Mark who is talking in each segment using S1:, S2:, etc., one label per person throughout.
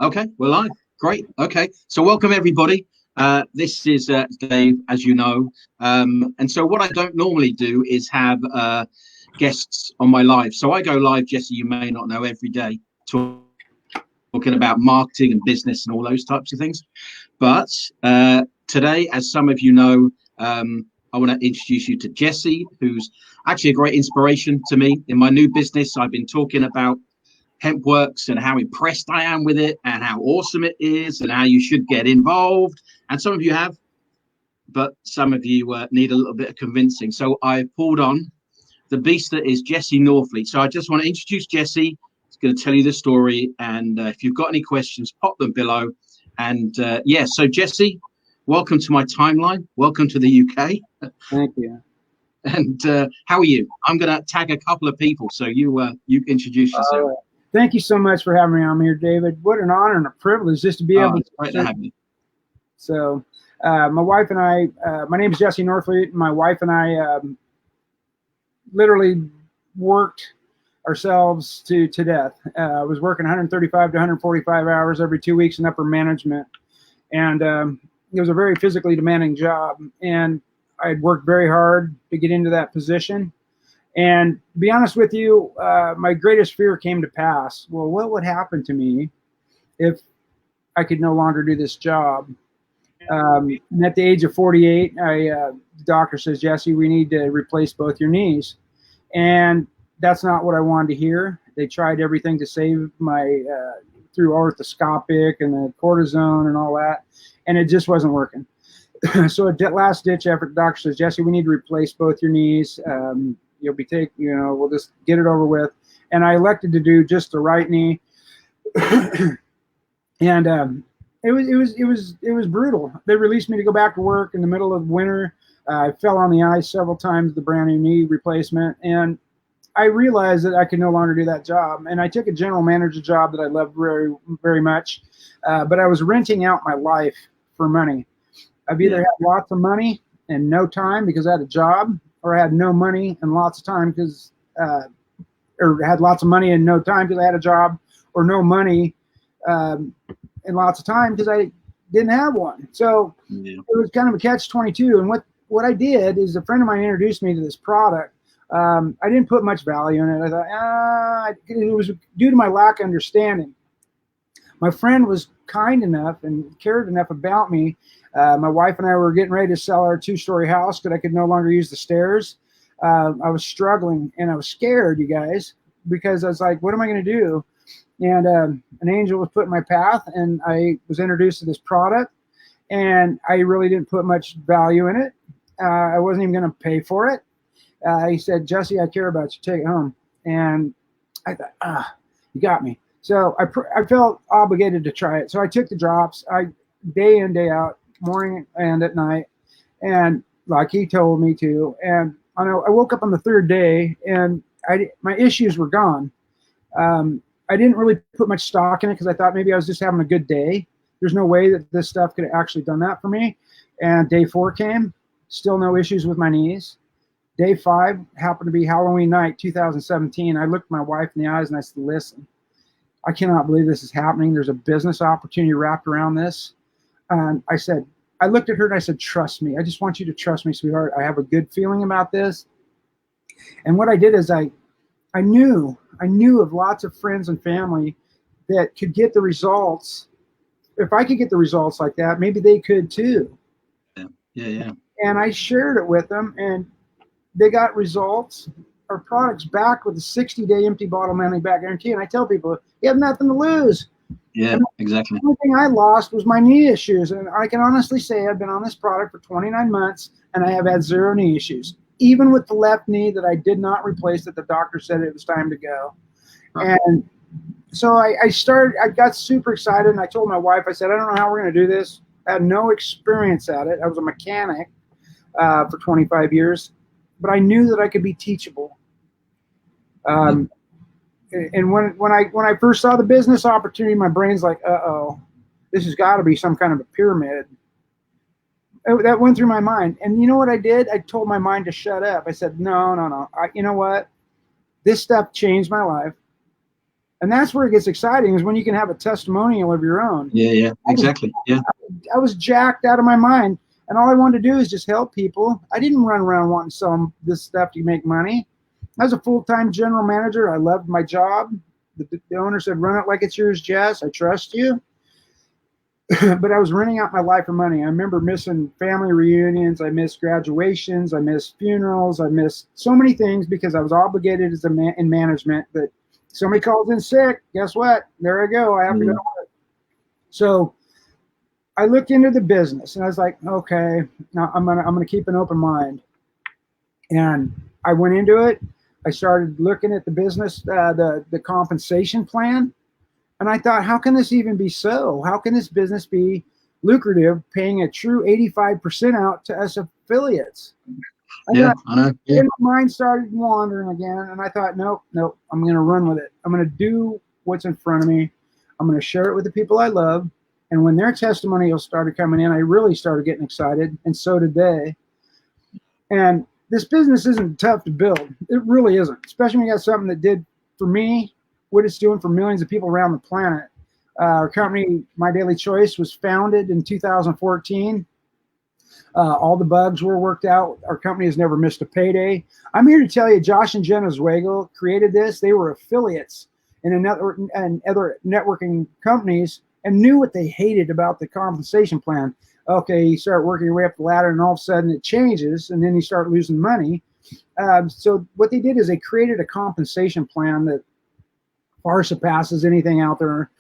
S1: Okay, we're live. Great. Okay, so welcome everybody. This is Dave, as you know. And so what I don't normally do is have guests on my live. So I go live, Jesse, you may not know, every day, talking about marketing and business and all those types of things. But today, as some of you know, I want to introduce you to Jesse, who's actually a great inspiration to me in my new business. I've been talking about Hempworx and how impressed I am with it and how awesome it is and how you should get involved. And some of you have, but some of you need a little bit of convincing. So I pulled on the beast that is Jesse Northfleet. So I just want to introduce Jesse. He's going to tell you the story. And if you've got any questions, pop them below. And so Jesse, welcome to my timeline. Welcome to the UK.
S2: Thank you.
S1: And how are you? I'm going to tag a couple of people. So you introduce yourself.
S2: Thank you so much for having me on here, David. What an honor and a privilege just to be able to.
S1: It's great to have you.
S2: So, my wife and I, my name is Jesse Northfleet. My wife and I literally worked ourselves to death. I was working 135 to 145 hours every 2 weeks in upper management. And it was a very physically demanding job. And I'd worked very hard to get into that position. And to be honest with you, my greatest fear came to pass. Well, what would happen to me if I could no longer do this job? And at the age of 48, the doctor says, Jesse, we need to replace both your knees. And that's not what I wanted to hear. They tried everything to save my, through orthoscopic and the cortisone and all that, and it just wasn't working. So at last ditch effort, the doctor says, Jesse, we need to replace both your knees. You'll be we'll just get it over with. And I elected to do just the right knee. And it was brutal. They released me to go back to work in the middle of winter. I fell on the ice several times, the brand new knee replacement. And I realized that I could no longer do that job. And I took a general manager job that I loved very, very much. But I was renting out my life for money. I've either had lots of money and no time because I had a job, or I had no money and lots of time because, or had lots of money and no time because I had a job, or no money and lots of time because I didn't have one. So it was kind of a catch-22. And what I did is a friend of mine introduced me to this product. I didn't put much value in it. I thought, it was due to my lack of understanding. My friend was kind enough and cared enough about me. My wife and I were getting ready to sell our 2-story house because I could no longer use the stairs. I was struggling and I was scared, you guys, because I was like, what am I going to do? And an angel was put in my path, and I was introduced to this product, and I really didn't put much value in it. I wasn't even going to pay for it. He said, Jesse, I care about you. Take it home. And I thought, you got me. So I felt obligated to try it. So I took the drops, day in, day out, morning and at night, and like he told me to. And I woke up on the third day, and my issues were gone. I didn't really put much stock in it because I thought maybe I was just having a good day. There's no way that this stuff could have actually done that for me. And day 4 came, still no issues with my knees. Day 5 happened to be Halloween night, 2017. I looked my wife in the eyes and I said, listen, I cannot believe this is happening. There's a business opportunity wrapped around this. And I looked at her and I said, trust me. I just want you to trust me, sweetheart. I have a good feeling about this. And what I did is I knew of lots of friends and family that could get the results. If I could get the results like that, maybe they could too.
S1: Yeah.
S2: And I shared it with them, and they got results. Our product's back with a 60-day empty bottle money back guarantee. And I tell people, you have nothing to lose.
S1: Yeah, exactly.
S2: The only thing I lost was my knee issues. And I can honestly say I've been on this product for 29 months, and I have had 0 knee issues, even with the left knee that I did not replace that the doctor said it was time to go. Huh. And so I got super excited, and I told my wife, I said, I don't know how we're going to do this. I had no experience at it. I was a mechanic for 25 years, but I knew that I could be teachable. And when I first saw the business opportunity, my brain's like, this has got to be some kind of a pyramid. That went through my mind. And you know what I did? I told my mind to shut up. I said, no. You know what? This stuff changed my life. And that's where it gets exciting, is when you can have a testimonial of your own.
S1: Yeah, exactly. Yeah.
S2: I was jacked out of my mind, and all I wanted to do is just help people. I didn't run around wanting to sell them this stuff to make money. I was a full-time general manager. I loved my job. The owner said, run it like it's yours, Jess. I trust you. But I was running out my life for money. I remember missing family reunions. I missed graduations. I missed funerals. I missed so many things because I was obligated as in management. But somebody calls in sick. Guess what? There I go. I have to go to work. So I looked into the business, and I was like, okay, now I'm gonna keep an open mind. And I went into it. I started looking at the business, the compensation plan. And I thought, how can this even be so? How can this business be lucrative, paying a true 85% out to us affiliates? I know. Yeah. And my mind started wandering again, and I thought, nope, I'm going to run with it. I'm going to do what's in front of me. I'm going to share it with the people I love. And when their testimonials started coming in, I really started getting excited, and so did they. And this business isn't tough to build. It really isn't, especially when you got something that did for me what it's doing for millions of people around the planet. Our company, My Daily Choice, was founded in 2014. All the bugs were worked out. Our company has never missed a payday. I'm here to tell you, Josh and Jen Oswego created this. They were affiliates in other networking companies and knew what they hated about the compensation plan. Okay, you start working your way up the ladder, and all of a sudden it changes, and then you start losing money. So what they did is they created a compensation plan that far surpasses anything out there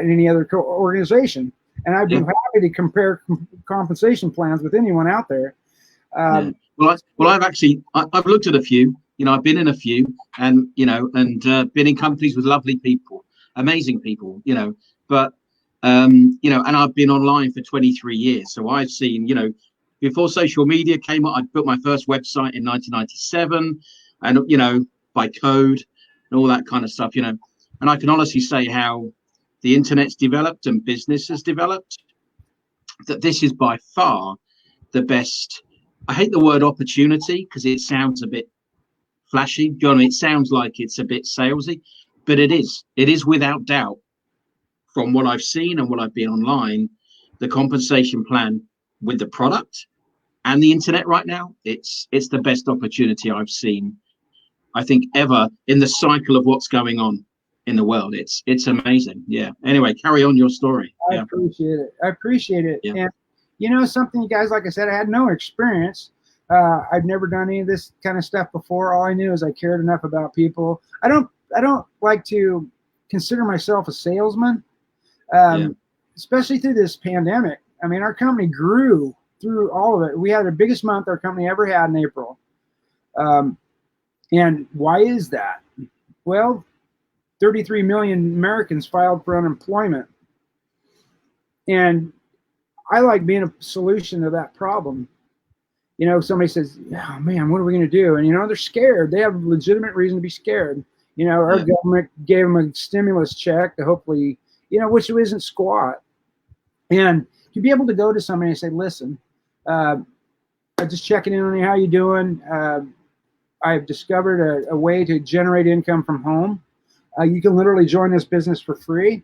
S2: in any other organization. And I'd be happy to compare compensation plans with anyone out there.
S1: Well, I've looked at a few. I've been in a few, and been in companies with lovely people, amazing people. But and I've been online for 23 years, so I've seen. Before social media came up, I built my first website in 1997, and by code and all that kind of stuff. And I can honestly say how the internet's developed and business has developed, that this is by far the best. I hate the word opportunity because it sounds a bit flashy. Do you know what I mean? It sounds like it's a bit salesy, but it is. It is without doubt, from what I've seen and what I've been online, the compensation plan with the product and the internet right now, it's the best opportunity I've seen, I think, ever in the cycle of what's going on in the world. It's amazing. Yeah. Anyway, carry on your story.
S2: I appreciate it. Yeah. And something, you guys, like I said, I had no experience. I've never done any of this kind of stuff before. All I knew is I cared enough about people. I don't like to consider myself a salesman, especially through this pandemic. I mean, our company grew through all of it. We had the biggest month our company ever had in April. And why is that? Well, 33 million Americans filed for unemployment. And I like being a solution to that problem. Somebody says, oh man, what are we going to do? And, they're scared. They have a legitimate reason to be scared. Our government gave them a stimulus check to hopefully, which isn't squat. And to be able to go to somebody and say, listen, I'm just checking in on you. How you doing? I've discovered a way to generate income from home. You can literally join this business for free,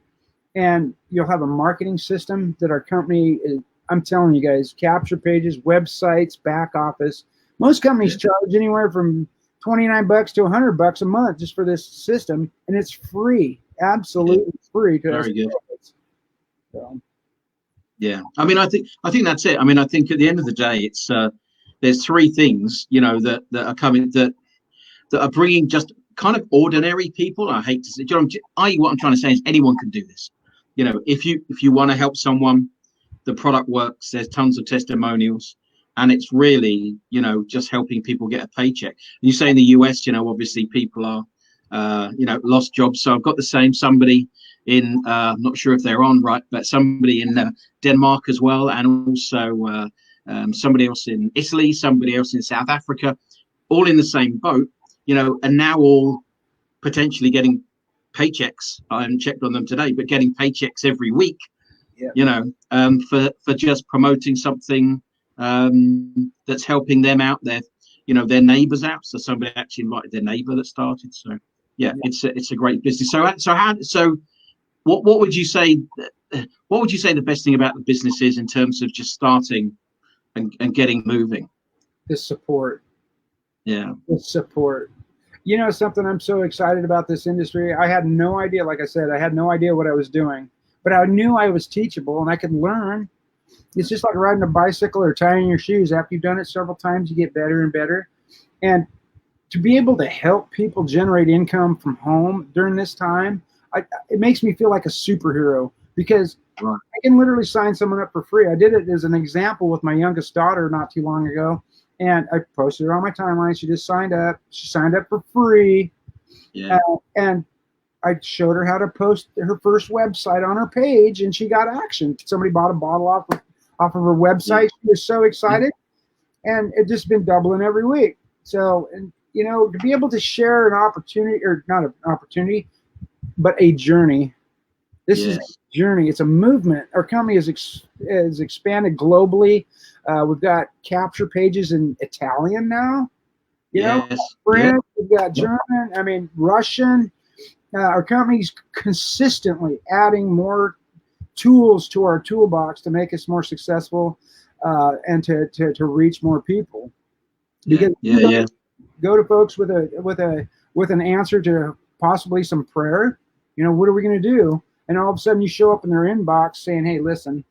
S2: and you'll have a marketing system that our company is, I'm telling you guys, capture pages, websites, back office. Most companies charge anywhere from $29 to $100 a month just for this system, and it's free, absolutely free.
S1: Very good. So. Yeah, I mean, I think that's it. I mean, I think at the end of the day, it's there's three things that are coming that are bringing just kind of ordinary people. I hate to say, what I'm trying to say is anyone can do this. If you want to help someone, the product works. There's tons of testimonials, and it's really just helping people get a paycheck. You say in the US, obviously people are lost jobs. So I've got the same. Somebody in I'm not sure if they're on right, but somebody in Denmark as well, and also somebody else in Italy, somebody else in South Africa, all in the same boat. And now all potentially getting paychecks. I haven't checked on them today, but getting paychecks every week, for just promoting something that's helping them out, their neighbors out. So somebody actually invited their neighbor that started. So yeah, it's a great business. So what would you say? What would you say the best thing about the business is in terms of just starting and getting moving?
S2: The support.
S1: Yeah.
S2: The support. You know something, I'm so excited about this industry. I had no idea, like I said, I had no idea what I was doing, but I knew I was teachable and I could learn. It's just like riding a bicycle or tying your shoes. After you've done it several times, you get better and better. And to be able to help people generate income from home during this time, it makes me feel like a superhero, because I can literally sign someone up for free. I did it as an example with my youngest daughter not too long ago, and I posted her on my timeline. She just signed up. She signed up for free.
S1: Yeah.
S2: And I showed her how to post her first website on her page, and she got action. Somebody bought a bottle off of her website. She was so excited, and it just been doubling every week. So, and you know, to be able to share an opportunity, or not an opportunity, but a journey. This is a journey. It's a movement. Our company has expanded globally. We've got capture pages in Italian now. You know, French. We've got German. I mean, Russian. Our company's consistently adding more tools to our toolbox to make us more successful and to reach more people. Because go to folks with an answer to possibly some prayer. You know, what are we going to do? And all of a sudden you show up in their inbox saying, hey, listen,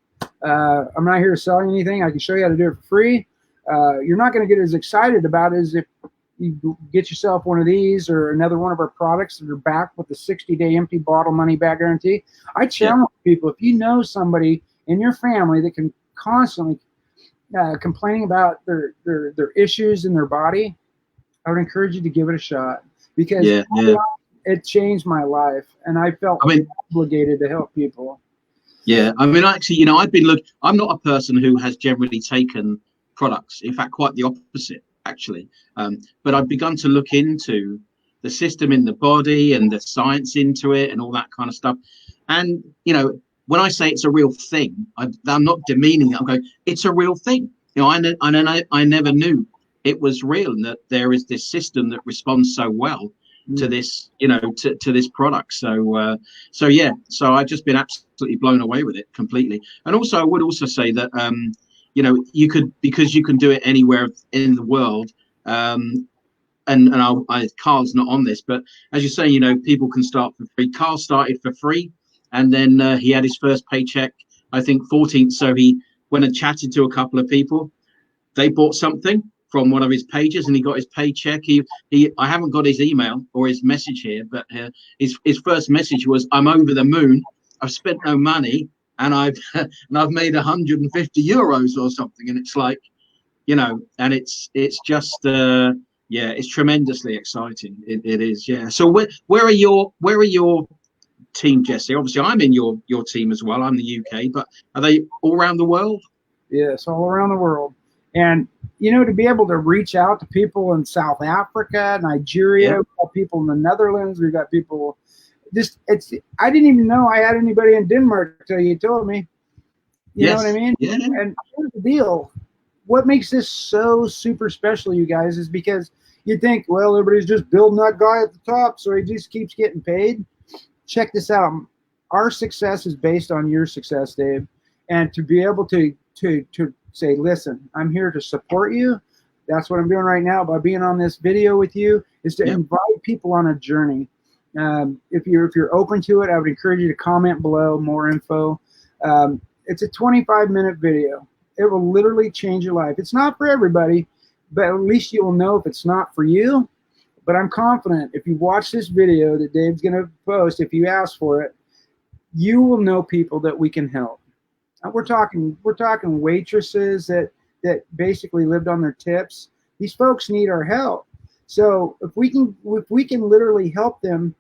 S2: I'm not here to sell you anything. I can show you how to do it for free. You're not going to get as excited about it as if you get yourself one of these or another one of our products that are backed with the 60-day empty bottle money back guarantee. I challenge people, if you know somebody in your family that can constantly complaining about their issues in their body, I would encourage you to give it a shot, because it changed my life, and I felt obligated to help people.
S1: Yeah, I mean, actually, you know, I'm not a person who has generally taken products. In fact, quite the opposite, actually. But I've begun to look into the system in the body and the science into it and all that kind of stuff. And, you know, when I say it's a real thing, I'm not demeaning it. I'm going, it's a real thing. You know, I never knew it was real, and that there is this system that responds so well to this, you know, to this product. So I've just been absolutely blown away with it completely. And also, I would also say that, you know, because you can do it anywhere in the world. And Carl's not on this, but as you say, you know, people can start for free. Carl started for free, and then he had his first paycheck, I think 14th. So he went and chatted to a couple of people. They bought something from one of his pages, and he got his paycheck. I haven't got his email or his message here, but his first message was, "I'm over the moon. I've spent no money, and I've made 150 euros or something." And it's like, you know, and it's just it's tremendously exciting. It is, yeah. So where are your team, Jesse? Obviously, I'm in your team as well. I'm the UK, but are they all around the world?
S2: Yes, all around the world. And, you know, to be able to reach out to people in South Africa, Nigeria, we've got people in the Netherlands, we've got people I didn't even know I had anybody in Denmark until you told me. You know what I mean? Yeah. And here's the deal. What makes this so super special, you guys, is because you think, well, everybody's just building that guy at the top, so he just keeps getting paid. Check this out. Our success is based on your success, Dave. And to be able to say, listen, I'm here to support you. That's what I'm doing right now by being on this video with you, is to invite people on a journey. If you're open to it, I would encourage you to comment below more info. It's a 25-minute video. It will literally change your life. It's not for everybody, but at least you will know if it's not for you. But I'm confident if you watch this video that Dave's going to post, if you ask for it, you will know people that we can help. We're talking waitresses that basically lived on their tips. These folks need our help. So if we can literally help them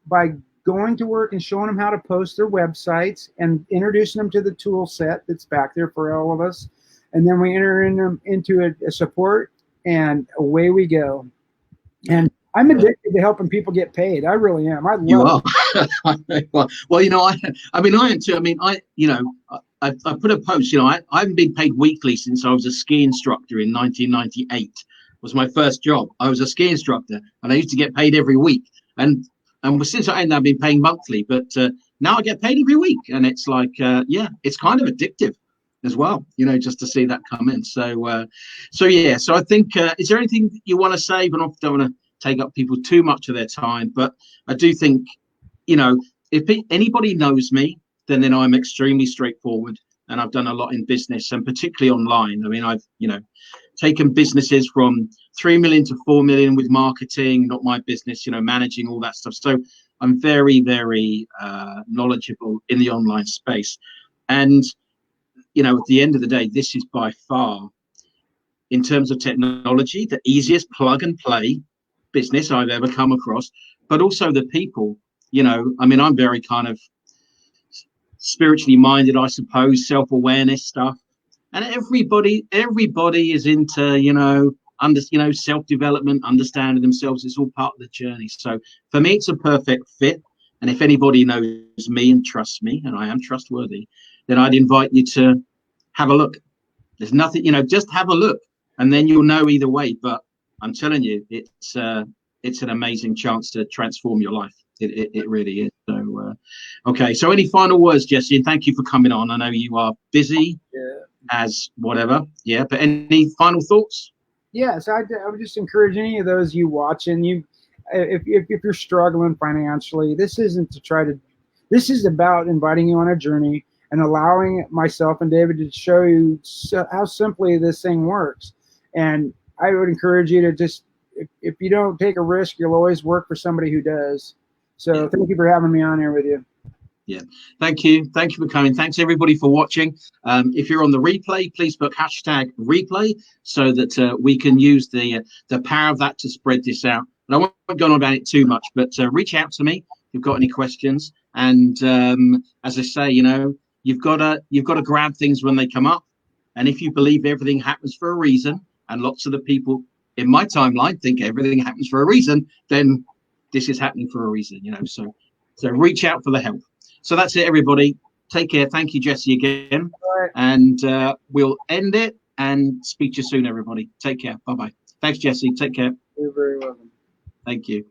S2: by going to work and showing them how to post their websites and introducing them to the tool set that's back there for all of us, and then we enter into a support, and away we go. And I'm addicted to helping people get paid. I really am. I love
S1: it. Well, you know, I am too. I mean, I put a post, you know, I haven't been paid weekly since I was a ski instructor in 1998. Was my first job. I was a ski instructor, and I used to get paid every week. and since I ended up been paying monthly, but now I get paid every week, and it's like yeah, it's kind of addictive as well, you know, just to see that come in. So yeah, so I think is there anything you want to say? But I don't want to take up people too much of their time, but I do think, you know, if anybody knows me, then I'm extremely straightforward, and I've done a lot in business, and particularly online. I mean, I've, you know, taken businesses from 3 million to 4 million with marketing, not my business, you know, managing all that stuff. So I'm very, very knowledgeable in the online space. And, you know, at the end of the day, this is by far, in terms of technology, the easiest plug and play business I've ever come across, but also the people, you know, I mean, I'm very kind of spiritually minded, I suppose, self-awareness stuff. And everybody is into, you know, self-development, understanding themselves. It's all part of the journey. So for me, it's a perfect fit. And if anybody knows me and trusts me, and I am trustworthy, then I'd invite you to have a look. There's nothing, you know, just have a look, and then you'll know either way. But I'm telling you, it's an amazing chance to transform your life. It really is. So, okay. So any final words, Jesse? And thank you for coming on. I know you are busy as whatever. Yeah. But any final thoughts?
S2: Yes, I would just encourage any of those you watching, if you're struggling financially, this isn't to try to, this is about inviting you on a journey and allowing myself and David to show you how simply this thing works. And I would encourage you to just, if you don't take a risk, you'll always work for somebody who does. So thank you for having me on here with you.
S1: Yeah, thank you for coming. Thanks everybody for watching. If you're on the replay, please put #replay so that we can use the power of that to spread this out. And I won't go on about it too much, but reach out to me if you've got any questions. And as I say, you know, you've got to grab things when they come up. And if you believe everything happens for a reason, and lots of the people in my timeline think everything happens for a reason, then this is happening for a reason, you know. So reach out for the help. So that's it, everybody. Take care. Thank you, Jesse, again.
S2: Right.
S1: And we'll end it and speak to you soon, everybody. Take care. Bye-bye. Thanks, Jesse. Take care.
S2: You're very welcome.
S1: Thank you.